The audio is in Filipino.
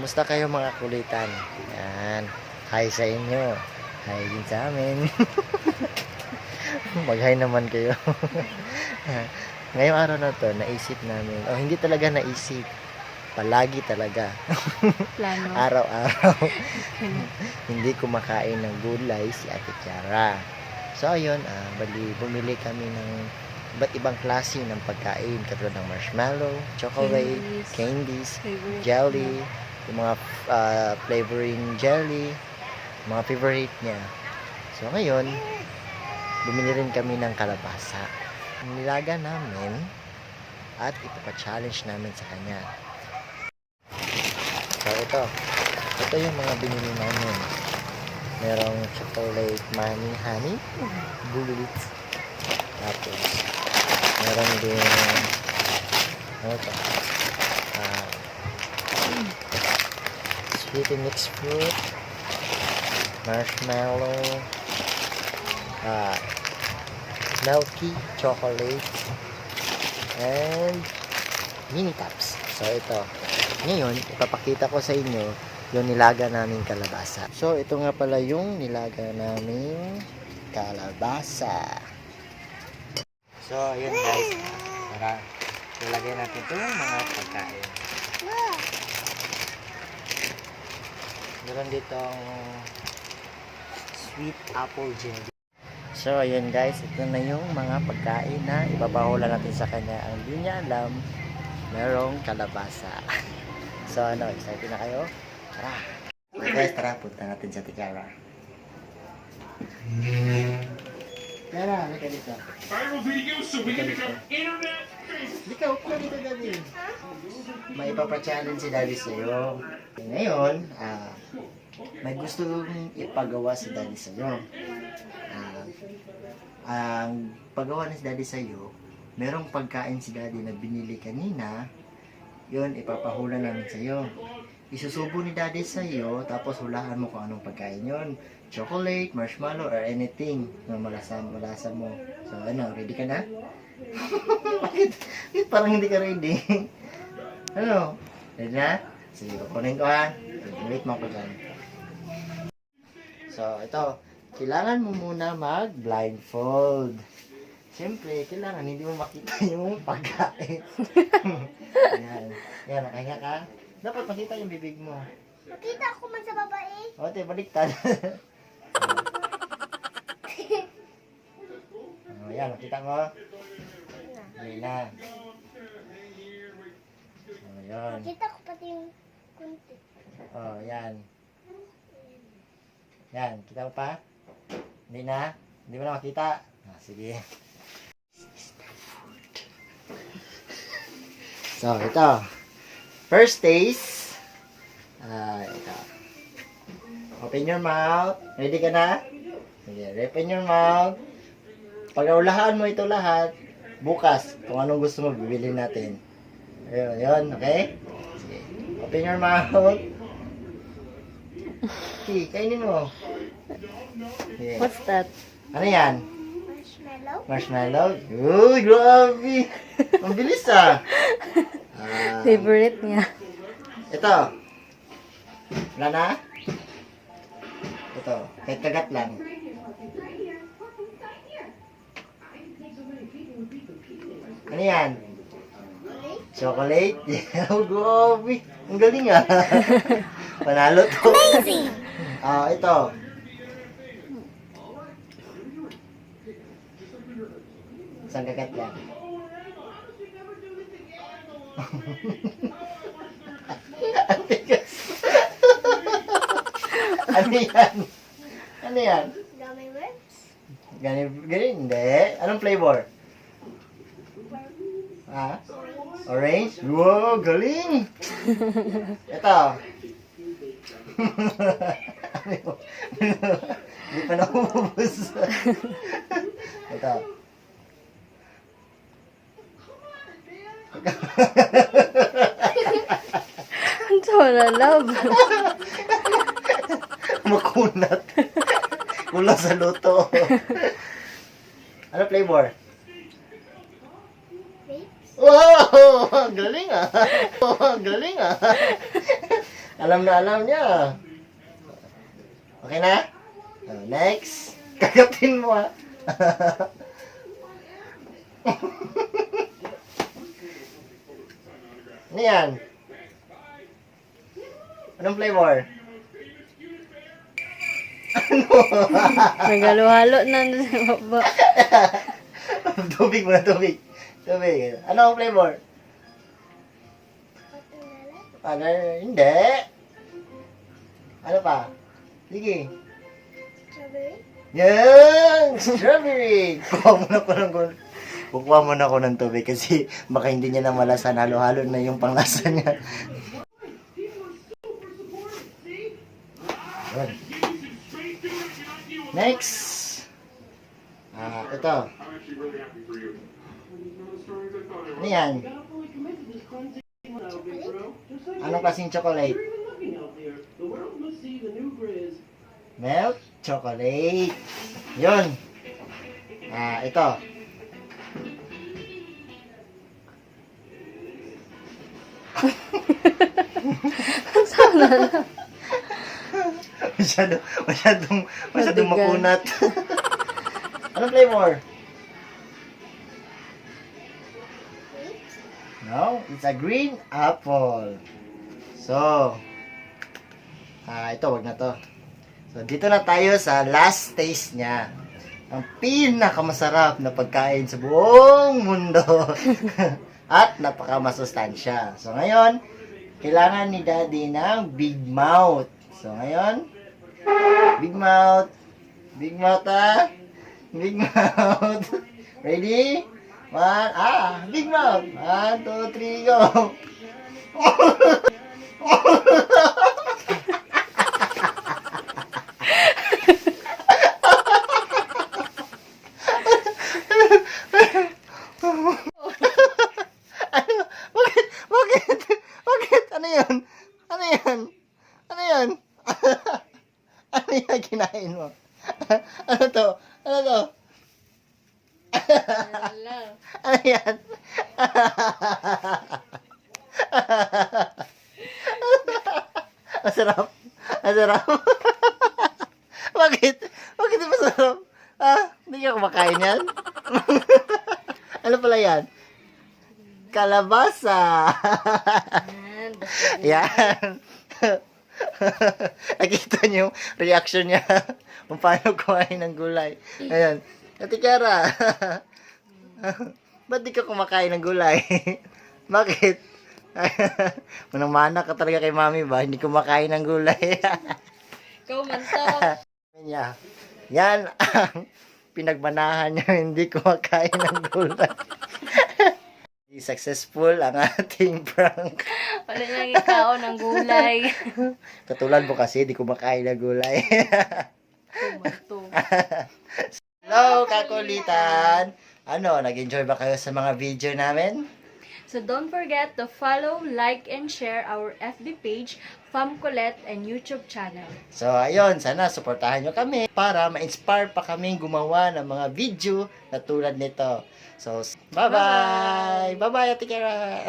Kumusta kayo mga kulitan? Yan. Hi sa inyo. Hi din sa amin. Mag-hi naman kayo. Ngayong araw na to, naisip namin. Oh, hindi talaga naisip. Palagi talaga. Plano. Araw-araw. Hindi kumakain ng gulay si Ate Kiara. So, ayun, bumili kami ng iba't ibang klase ng pagkain. Katulad ng marshmallow, chocolate, candies, jelly, yung mga flavoring jelly, mga favorite niya. So, ngayon, bumili rin kami ng kalabasa. Nilaga namin at ipapa-challenge namin sa kanya. So, ito yung mga binili namin. Merong chocolate honey, bullets. Tapos, meron din, ano ito? Sweet and mixed fruit, marshmallow, milky chocolate, and mini tops. So, ito. Ngayon, ipapakita ko sa inyo yung nilaga naming kalabasa. So, ito nga pala yung nilaga naming kalabasa. So, ayun guys. Tara, nilagay natin ito yung mga pagkain. Meron ditong sweet apple jelly. So, ayun guys. Ito na yung mga pagkain na ipapahula natin sa kanya. Ang hindi niya alam, merong kalabasa. So, excited na kayo? Tara! Okay guys, tara, punta natin sa Tiara. Tiara, halika dito. Halika dito. Halika, upo ka dito, Daddy. May ipapa-challenge si Daddy sa'yo. Ngayon, may gusto ipagawa si Daddy sa'yo. Ang paggawa ni si Daddy sa'yo, merong pagkain si Daddy na binili kanina. Yun, ipapahula namin sa'yo. Isusubo ni Daddy sa'yo, tapos hulaan mo kung anong pagkain yun. Chocolate, marshmallow, or anything na malasa mo. So, ready ka na? Bakit parang hindi ka ready? Ano? Ready na? Sige, kukunin ko ha. Wait mo ko dyan. So, ito. Kailangan mo muna mag-blindfold. Siyempre, kailangan hindi mo makita yung pagkain. Yan, nakahinga ka. Dapat makita yung bibig mo. Makita ko man sa babae. O, baliktad. Yan, makita mo. Yan na. Yan. Makita ko pati yung kunti. Yan. Yan, kita mo pa? Hindi na? Hindi mo na makita? Sige. So, ito. First taste. Ito. Open your mouth. Ready ka na? Sige, open your mouth. Pag-aulahan mo ito lahat, bukas, kung anong gusto mo, bibili natin. Ayun, okay? Sige. Open your mouth. Sige, kainin mo. Sige. What's that? Ano yan? Marshmallow. Marshmallow? Uy, grabe! Ang bilis Favorite niya. Ito. Wala na? Ito. Kahit kagat lang. Ano yan? Chocolate? Oh, grabe. Ang galing Panalo to. Amazing! Ito. Isang kagat lang. Ano yan? Ano yan? Gummy worms. Ganun, hindi. Anong flavor? Orange? Wow, galing! Ito. Hindi pa naubos. Ito. Ang wala love. Makunat. Kulang sa luto. Ano flavor? Grapes. Wow! Galing Galing Alam na alam niya. Okay na? Next. Kagatin mo ah. Ano yan? Anong flavor? Nagalo-halo na sa baba. Tubig muna, tubig. Tubig. Ano ang flavor? Ano? Hindi. Ano pa? Sige. Strawberry? Yan! Strawberry! Kukuha muna ako ng tubig kasi baka hindi niya na malasan. Halo-halo na yung panglasa niya. Yun. Next! Ito. Ano yan? Anong klaseng chocolate? Milk chocolate. Yun. Ito. Masyadong Madigan. makunat. Anong flavor? No, it's a green apple. So, ito, wag na to. So, dito na tayo sa last taste niya. Ang pinakamasarap na pagkain sa buong mundo. At napakamasustansya. So, ngayon, kailangan ni Daddy ng Big Mouth. So, ngayon, Big Mouth. Big Mouth, ah. Big Mouth. Ready? Big Mouth. 1, 2, 3, go. Bakit? Ano yun? Ano yan? Ano yan? Ano yan kinain mo? Ano to? Ano to? Ano yan? Masarap. Masarap. Bakit? Bakit di masarap? Hindi ka kumakain yan? Ano pala yan? Kalabasa. Yan. Nakita niyo yung reaction niya kung paano kumain ng gulay. Ayan. Ate Kiara, ba't di ka kumakain ng gulay? Bakit? Manang-mana ka talaga kay mami ba? Hindi kumakain ng gulay. Ikaw man to. Yan ang pinagbanahan niya, hindi kumakain ng gulay. Successful ang ating prank. Wala nang ikaw ng gulay. Katulad mo kasi, di kumakain ng gulay. Ikaw man to. Hello, kakulitan! Ano, nag-enjoy ba kayo sa mga video namin? So don't forget to follow, like, and share our FB page, Fam Colette, and YouTube channel. So, ayun, sana suportahan nyo kami para ma-inspire pa kami gumawa ng mga video na tulad nito. So, bye-bye! Bye-bye, Ate Kiara!